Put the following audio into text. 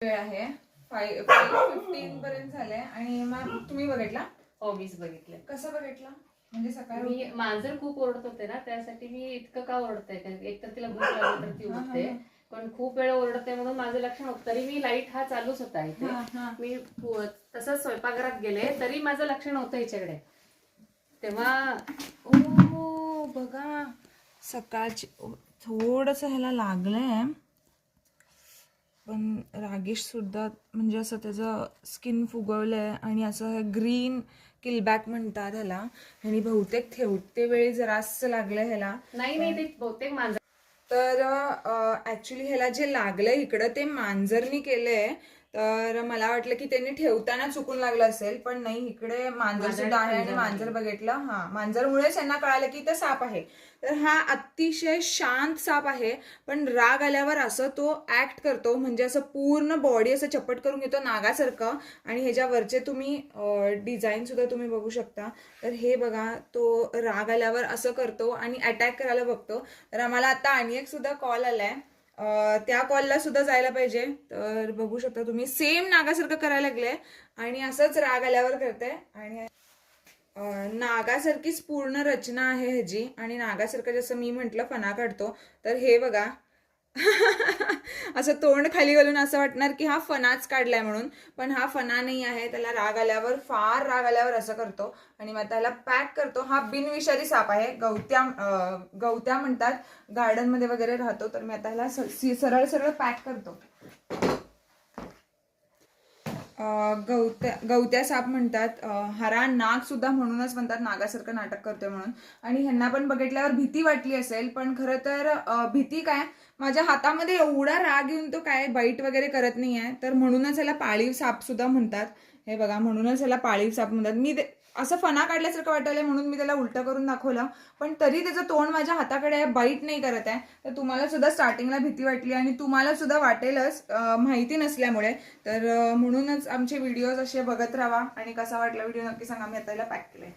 वेळ आहे, 5:15 पर्यंत झालंय. आणि मग तुम्ही बघितला? हो मीच बघितलं. कसं बघितलं म्हणजे सकाळी? मी मांजर खूप ओरडत होते ना, त्यासाठी मी इतकं का ओरडते, एक तर तिला भूक लागली तर ती उठते, पण खूप वेळ ओरडते म्हणून माझं लक्ष नव्हतं. तरी मी लाईट हा चालूच होता इथे, मी तसंच स्वयंपाकघरात गेले तरी माझं लक्ष नव्हतं हिच्याकडे. तेव्हा ओ बघा सकाळची थोडस ह्याला लागलंय, पण रागेश सुद्धा म्हणजे असं त्याचं स्किन फुगवलंय आणि असं ग्रीन किलबॅक म्हणतात ह्याला, आणि बहुतेक ठेवते वेळी जरास लागलं ह्याला. नाही ते बहुतेक मांजर. तर ऍक्च्युली ह्याला जे लागलंय इकडं ते मांजरनी केलंय, तर मला वाटलं की त्यांनी ठेवताना चुकून लागलं असेल, पण नाही, इकडे मांजर सुद्धा आहे आणि मांजर बघितलं. हा, मांजरमुळेच यांना कळालं की इथं साप आहे. तर हा अतिशय शांत साप आहे, पण राग आल्यावर असं तो ऍक्ट करतो, म्हणजे असं पूर्ण बॉडी असं चपट करून घेतो नागासारखं. आणि ह्याच्यावरचे तुम्ही डिझाईन सुद्धा तुम्ही बघू शकता. तर हे बघा, तो राग आल्यावर असं करतो आणि अटॅक करायला बघतो. तर आम्हाला आता आणि एक सुद्धा कॉल आलाय, त्या कॉलला सुद्धा जायला पाहिजे. तर बघू शकता तुम्ही, सेम नागासारखं करायला लागले आणि असंच राग आल्यावर करते. आणि नागासारखीच पूर्ण रचना आहे ह्याची, आणि नागासारखं जसं मी म्हटलं फणा काढतो, तर हे बघा असं तोंड खाली घालून असं वाटणार की हा फणाच काढलाय म्हणून, पण हा फणा नाही आहे. त्याला राग आल्यावर, फार राग आल्यावर असं करतो. आणि मग त्याला पॅक करतो. हा बिनविषारी साप आहे, गवत्या म्हणतात, गार्डन मध्ये वगैरे राहतो. तर मी आता ह्याला सरळ सरळ पॅक करतो. गवत्या साप म्हणतात, हरा नाग सुद्धा म्हणूनच म्हणतात, नागासारखं नाटक करतोय म्हणून. आणि ह्यांना पण बघितल्यावर भीती वाटली असेल, पण खरं तर भीती काय, माझ्या हातामध्ये एवढा राग येऊन तो काय बाईट वगैरे करत नाही आहे. तर म्हणूनच ह्याला पाळीव साप सुद्धा म्हणतात. हे बघा, म्हणूनच ह्याला पाळीव साप म्हणतात. मी असं फणा काढल्यासारखं वाटायला म्हणून मी त्याला उलटं करून दाखवलं, पण तरी त्याचं तोंड माझ्या हाताकडे आहे, बाईट नाही करत आहे. तर तुम्हाला सुद्धा स्टार्टिंगला भीती वाटली आणि तुम्हाला सुद्धा वाटेलच माहिती नसल्यामुळे. तर म्हणूनच आमचे व्हिडिओज असे बघत राहा. आणि कसा वाटला व्हिडिओ नक्की सांगा. मी आता पॅक केलंय.